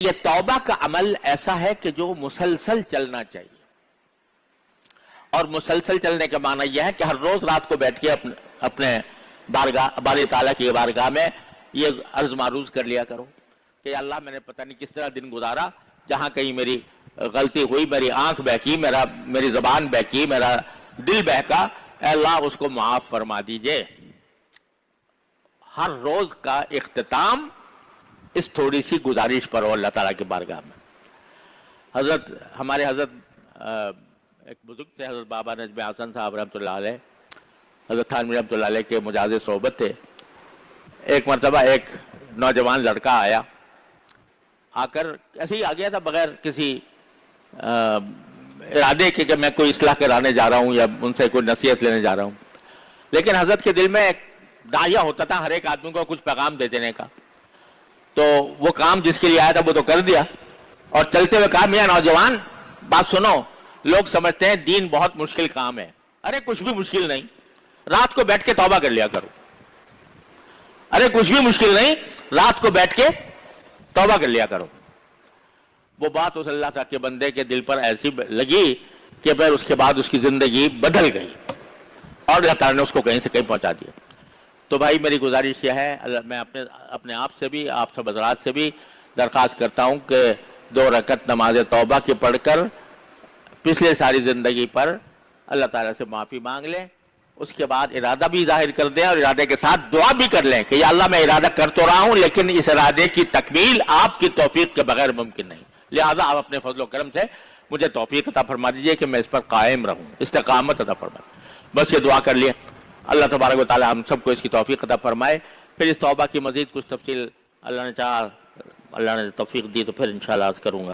یہ توبہ کا عمل ایسا ہے کہ جو مسلسل چلنا چاہیے، اور مسلسل چلنے کا معنی یہ ہے کہ ہر روز رات کو بیٹھ کے اپنے باری تعالیٰ کی بارگاہ میں یہ عرض معروض کر لیا کرو کہ اللہ میں نے پتہ نہیں کس طرح دن گزارا، جہاں کہیں میری غلطی ہوئی، میری آنکھ بہکی، میری زبان بہکی، میرا دل بہکا، اے اللہ اس کو معاف فرما دیجئے۔ ہر روز کا اختتام اس تھوڑی سی گزارش پر ہو اللہ تعالیٰ کی بارگاہ میں۔ ہمارے حضرت ایک بزرگ تھے، حضرت بابا نجم حسن صاحب رحمۃ اللہ علیہ، حضرت تھانوی رحمۃ اللہ علیہ کے مجاز صحبت تھے۔ ایک مرتبہ ایک نوجوان لڑکا آیا، آ کر ایسے ہی آ گیا تھا بغیر کسی ارادے کے کہ میں کوئی اصلاح کرانے جا رہا ہوں یا ان سے کوئی نصیحت لینے جا رہا ہوں، لیکن حضرت کے دل میں ایک داعیہ ہوتا تھا ہر ایک آدمی کو کچھ پیغام دے دینے کا، تو وہ کام جس کے لیے آیا تھا وہ تو کر دیا، اور چلتے ہوئے کہا میاں نوجوان بات سنو، لوگ سمجھتے ہیں دین بہت مشکل کام ہے، ارے کچھ بھی مشکل نہیں، رات کو بیٹھ کے توبہ کر لیا کرو، ارے کچھ بھی مشکل نہیں، رات کو بیٹھ کے توبہ کر لیا کرو۔ وہ بات اس اللہ تعالیٰ کے بندے کے دل پر ایسی لگی کہ پھر اس کے بعد اس کی زندگی بدل گئی، اور اللہ تعالیٰ نے اس کو کہیں سے کہیں پہنچا دیا۔ تو بھائی میری گزارش یہ ہے، میں اپنے آپ سے بھی، آپ سب حضرات سے بھی درخواست کرتا ہوں کہ 2 رکعت نماز توبہ کی پڑھ کر پچھلے ساری زندگی پر اللہ تعالیٰ سے معافی مانگ لیں، اس کے بعد ارادہ بھی ظاہر کر دیں، اور ارادے کے ساتھ دعا بھی کر لیں کہ یا اللہ میں ارادہ کر تو رہا ہوں لیکن اس ارادے کی تکمیل آپ کی توفیق کے بغیر ممکن نہیں، لہذا آپ اپنے فضل و کرم سے مجھے توفیق عطا فرما دیجئے کہ میں اس پر قائم رہوں، استقامت عطا فرمائے۔ بس یہ دعا کر لیے، اللہ تبارک و تعالی ہم سب کو اس کی توفیق عطا فرمائے۔ پھر اس توبہ کی مزید کچھ تفصیل اللہ نے چاہا، اللہ نے توفیق دی تو پھر انشاءاللہ عرض کروں گا۔